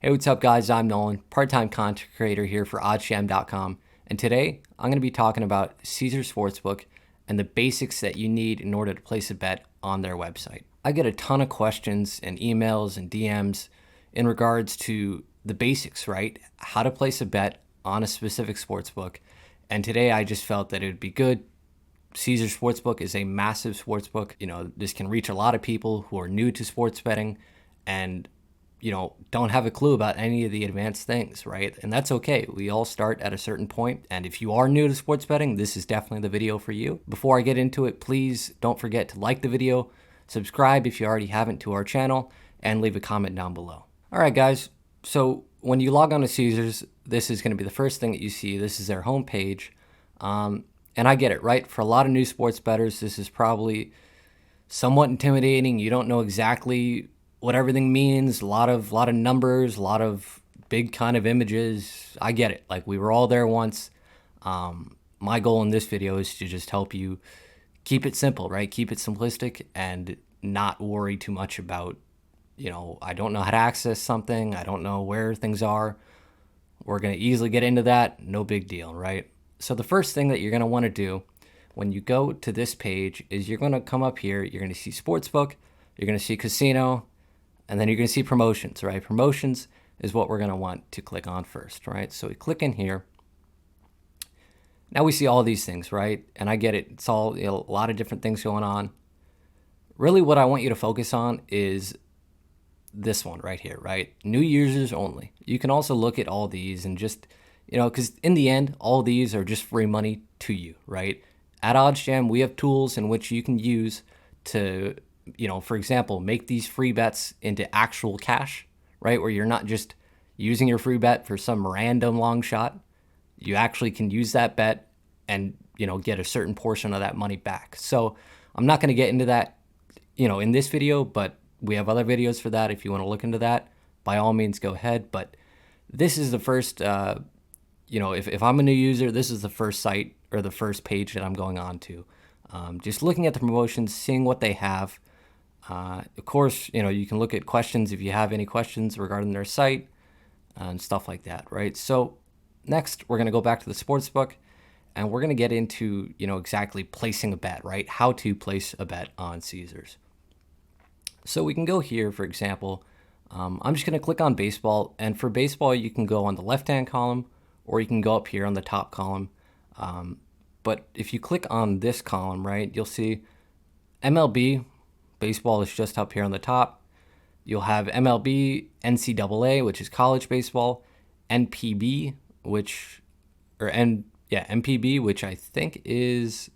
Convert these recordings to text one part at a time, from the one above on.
Hey, what's up, guys? I'm Nolan, part-time content creator here for OddsJam.com, and today I'm going to be talking about Caesars Sportsbook and the basics that you need in order to place a bet on their website. I get a ton of questions and emails and DMs in regards to the basics, right? How to place a bet on a specific sportsbook, and today I just felt that it would be good. Caesars Sportsbook is a massive sportsbook. This can reach a lot of people who are new to sports betting and don't have a clue about any of the advanced things, right? And that's okay. We all start at a certain point. And if you are new to sports betting, this is definitely the video for you. Before I get into it, please don't forget to like the video, subscribe if you already haven't to our channel, and leave a comment down below. All right, guys. So when you log on to Caesars, this is going to be the first thing that you see. This is their homepage. And I get it, right? For a lot of new sports bettors, this is probably somewhat intimidating. You don't know exactly what everything means, a lot of numbers, a lot of big kind of images. I get it. Like, we were all there once. My goal in this video is to just help you keep it simple, right? Keep it simplistic and not worry too much about, I don't know how to access something. I don't know where things are. We're going to easily get into that. No big deal, right? So the first thing that you're going to want to do when you go to this page is you're going to come up here. You're going to see Sportsbook. You're going to see Casino. And then you're going to see promotions, right? Promotions is what we're going to want to click on first, right? So we click in here. Now we see all these things, right? And I get it. It's all a lot of different things going on. Really what I want you to focus on is this one right here, right? New users only. You can also look at all these and just, because in the end, all these are just free money to you, right? At OddsJam, we have tools in which you can use to for example, make these free bets into actual cash, right? Where you're not just using your free bet for some random long shot. You actually can use that bet and, get a certain portion of that money back. So I'm not going to get into that, in this video, but we have other videos for that. If you want to look into that, by all means, go ahead. But this is the first, if I'm a new user, this is the first site or the first page that I'm going on to. Just looking at the promotions, seeing what they have. Of course, you can look at questions if you have any questions regarding their site and stuff like that, right? So next, we're going to go back to the sportsbook and we're going to get into, exactly placing a bet, right? How to place a bet on Caesars. So we can go here, for example. I'm just going to click on baseball, and for baseball, you can go on the left-hand column or you can go up here on the top column. But if you click on this column, right, you'll see MLB. Baseball is just up here on the top. You'll have MLB, NCAA, which is college baseball, NPB, MPB, which I think is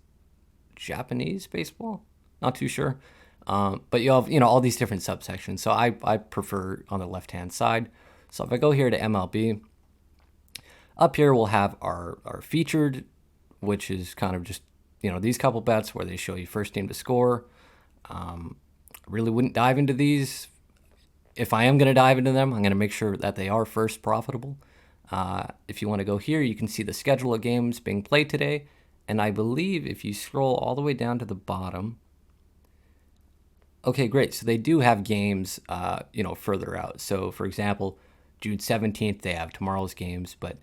Japanese baseball. Not too sure. But you have, all these different subsections. So I prefer on the left-hand side. So if I go here to MLB, up here we'll have our featured, which is kind of just, these couple bets where they show you first team to score. Really wouldn't dive into these. If I am going to dive into them, I'm going to make sure that they are first profitable. If you want to go here, you can see the schedule of games being played today. And I believe if you scroll all the way down to the bottom. Okay, great. So they do have games, further out. So for example, June 17th, they have tomorrow's games, but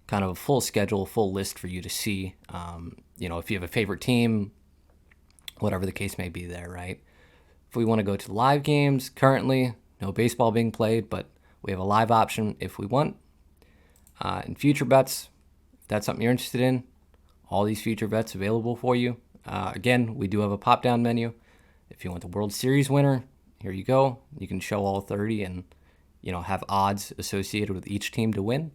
kind of a full schedule, full list for you to see. If you have a favorite team, whatever the case may be there, right? If we want to go to live games, currently no baseball being played, but we have a live option if we want. And future bets, if that's something you're interested in, all these future bets available for you. Again, we do have a pop-down menu. If you want the World Series winner, here you go. You can show all 30 and, have odds associated with each team to win.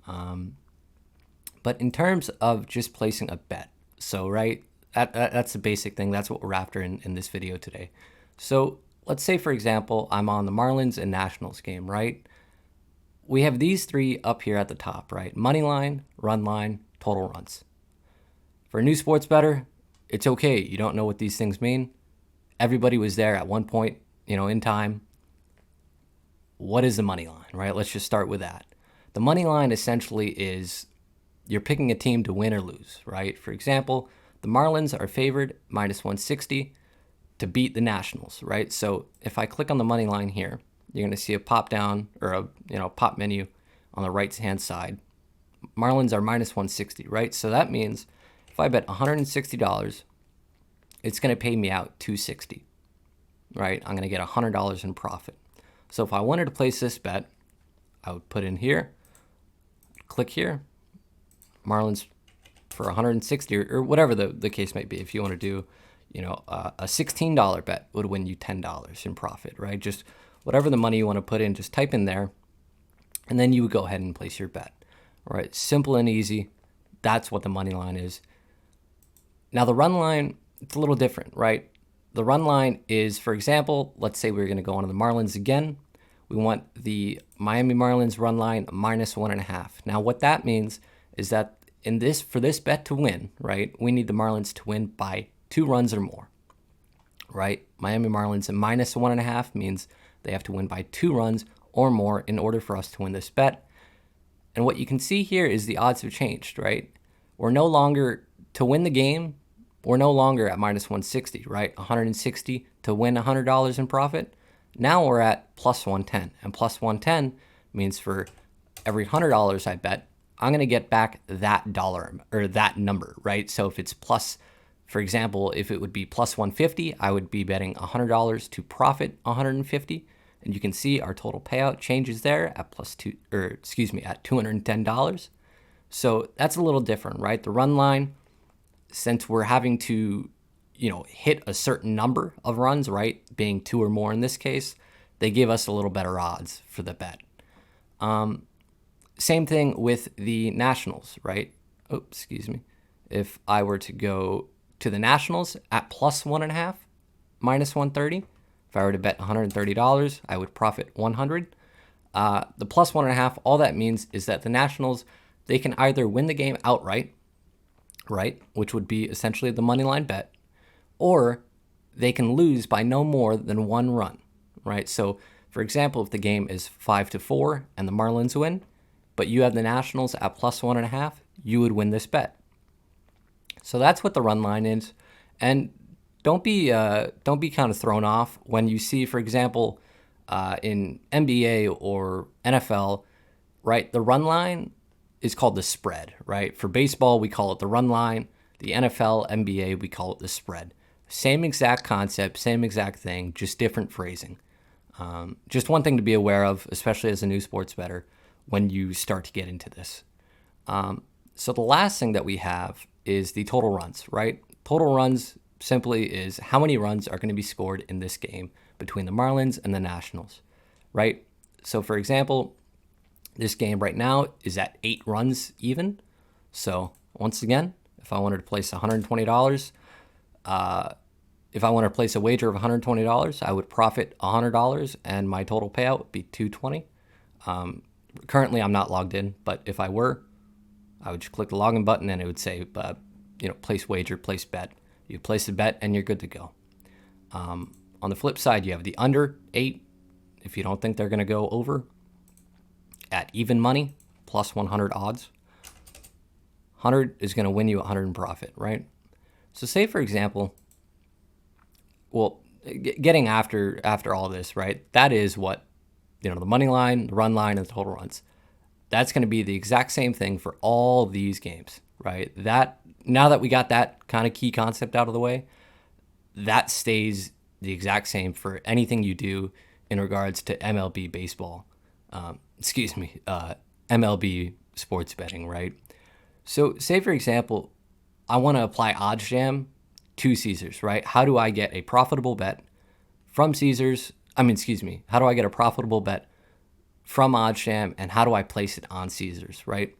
But in terms of just placing a bet, so, right, that's the basic thing. That's what we're after in this video today. So let's say, for example, I'm on the Marlins and Nationals game, right? We have these three up here at the top, right? Money line, run line, total runs. For a new sports bettor, it's okay. You don't know what these things mean. Everybody was there at one point, in time. What is the money line, right? Let's just start with that. The money line essentially is you're picking a team to win or lose, right? For example, the Marlins are favored -160 to beat the Nationals, right? So if I click on the money line here, you're going to see a pop down or a pop menu on the right hand side. Marlins are minus 160, right? So that means if I bet $160, it's going to pay me out $260, right? I'm going to get $100 in profit. So if I wanted to place this bet, I would put in here, click here, Marlins for 160 or whatever the case might be. If you want to do, a $16 bet would win you $10 in profit, right? Just whatever the money you want to put in, just type in there, and then you would go ahead and place your bet. All right, simple and easy. That's what the money line is. Now the run line, it's a little different, right? The run line is, for example, let's say we're going to go on to the Marlins again. We want the Miami Marlins run line minus 1.5. Now what that means is that for this bet to win, right, we need the Marlins to win by 2 runs or more, right? Miami Marlins at minus 1.5 means they have to win by 2 runs or more in order for us to win this bet. And what you can see here is the odds have changed, right? We're no longer, to win the game, we're no longer at minus 160, right? 160 to win $100 in profit. Now we're at plus 110. And plus 110 means for every $100 I bet, I'm going to get back that dollar or that number, right? So if it's plus, for example, if it would be plus 150, I would be betting $100 to profit 150. And you can see our total payout changes there at at $210. So that's a little different, right? The run line, since we're having to, hit a certain number of runs, right? Being 2 or more in this case, they give us a little better odds for the bet. Same thing with the Nationals, right? If I were to go to the Nationals at plus 1.5, minus 130, if I were to bet $130, I would profit $100. The plus 1.5, all that means is that the Nationals, they can either win the game outright, right, which would be essentially the money line bet, or they can lose by no more than 1 run, right? So, for example, if the game is 5-4 and the Marlins win, but you have the Nationals at plus 1.5, you would win this bet. So that's what the run line is, and don't be kind of thrown off when you see, for example, in NBA or NFL, right? The run line is called the spread, right? For baseball, we call it the run line. The NFL, NBA, we call it the spread. Same exact concept, same exact thing, just different phrasing. Just one thing to be aware of, especially as a new sports bettor, when you start to get into this. So the last thing that we have is the total runs, right? Total runs simply is how many runs are going to be scored in this game between the Marlins and the Nationals, right? So for example, this game right now is at 8 runs even. So once again, if I wanted to place $120, if I wanted to place a wager of $120, I would profit $100 and my total payout would be $220. Currently, I'm not logged in, but if I were, I would just click the login button and it would say, place wager, place bet. You place a bet and you're good to go. On the flip side, you have the under 8. If you don't think they're going to go over, at even money, plus 100 odds, 100 is going to win you 100 in profit, right? So say, for example, getting after all this, right? That is what, the money line, the run line, and the total runs. That's going to be the exact same thing for all these games, right? Now that we got that kind of key concept out of the way, that stays the exact same for anything you do in regards to MLB baseball. MLB sports betting, right? So say, for example, I want to apply OddsJam to Caesars, right? How do I get a profitable bet from Caesars? How do I get a profitable bet from OddsJam, and how do I place it on Caesars, right?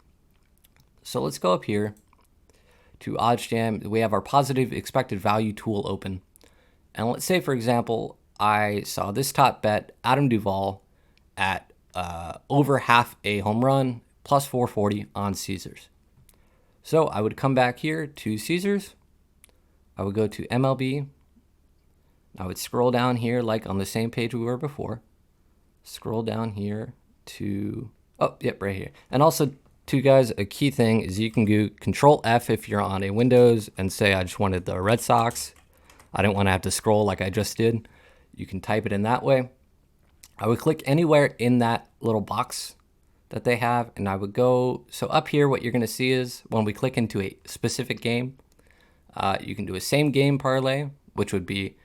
So let's go up here to OddsJam. We have our positive expected value tool open. And let's say, for example, I saw this top bet, Adam Duvall, at over half a home run, plus 440 on Caesars. So I would come back here to Caesars. I would go to MLB. I would scroll down here like on the same page we were before. Scroll down here to, right here. And also, too, guys, a key thing is you can do Control F if you're on a Windows and say I just wanted the Red Sox. I didn't want to have to scroll like I just did. You can type it in that way. I would click anywhere in that little box that they have, and I would go, so up here what you're going to see is when we click into a specific game, you can do a same game parlay, which would be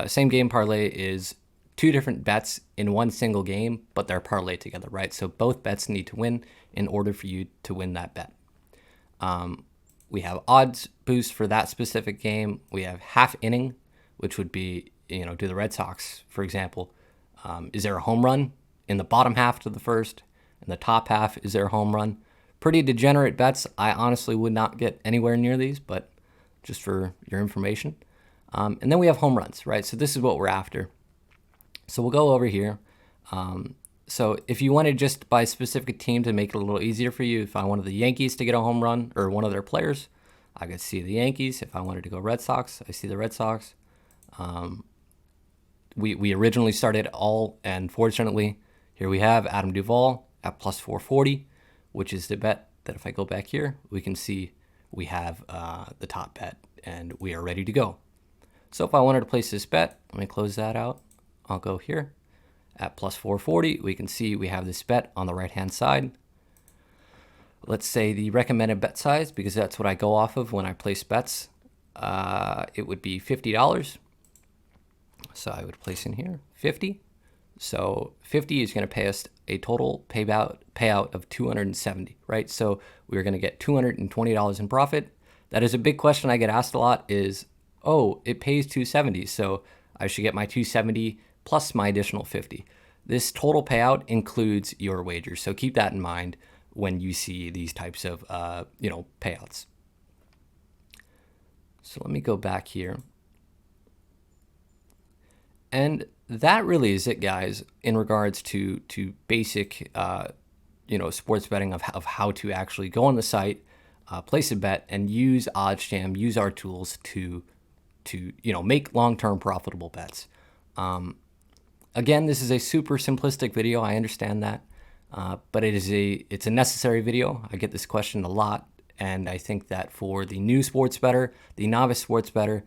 same game parlay is two different bets in one single game, but they're parlayed together, right? So both bets need to win in order for you to win that bet. We have odds boost for that specific game. We have half inning, which would be, do the Red Sox, for example, is there a home run in the bottom half to the first? In the top half, is there a home run? Pretty degenerate bets. I honestly would not get anywhere near these, but just for your information. And then we have home runs, right? So this is what we're after. So we'll go over here. So if you wanted just by a specific team to make it a little easier for you, if I wanted the Yankees to get a home run or one of their players, I could see the Yankees. If I wanted to go Red Sox, I see the Red Sox. We originally started all, and fortunately, here we have Adam Duvall at plus 440, which is the bet that if I go back here, we can see we have the top bet, and we are ready to go. So if I wanted to place this bet, let me close that out. I'll go here. At plus 440, we can see we have this bet on the right-hand side. Let's say the recommended bet size, because that's what I go off of when I place bets, it would be $50. So I would place in here 50. So 50 is going to pay us a total payout of 270, right? So we're going to get $220 in profit. That is a big question I get asked a lot is, oh, it pays 270, so I should get my 270 plus my additional 50. This total payout includes your wagers, so keep that in mind when you see these types of payouts. So let me go back here. And that really is it, guys, in regards to basic, sports betting of how to actually go on the site, place a bet, and use OddsJam, use our tools to make long-term profitable bets. Again, this is a super simplistic video. I understand that, but it's a necessary video. I get this question a lot, and I think that for the new sports bettor, the novice sports bettor,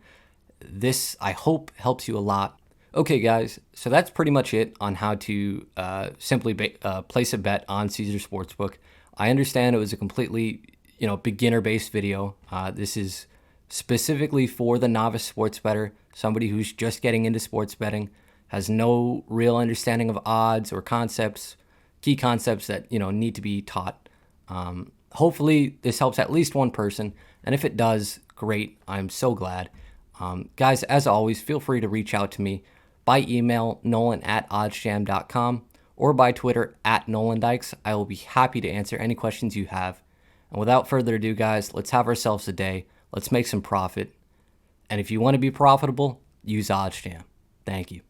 this I hope helps you a lot. Okay, guys, so that's pretty much it on how to simply place a bet on Caesars Sportsbook. I understand it was a completely, beginner-based video. This is specifically for the novice sports bettor, somebody who's just getting into sports betting, has no real understanding of odds or key concepts that, need to be taught. Hopefully, this helps at least one person, and if it does, great. I'm so glad. Guys, as always, feel free to reach out to me by email, nolan@oddsjam.com, or by Twitter @NolanDykes. I will be happy to answer any questions you have. And without further ado, guys, let's have ourselves a day. Let's make some profit. And if you want to be profitable, use OddsJam. Thank you.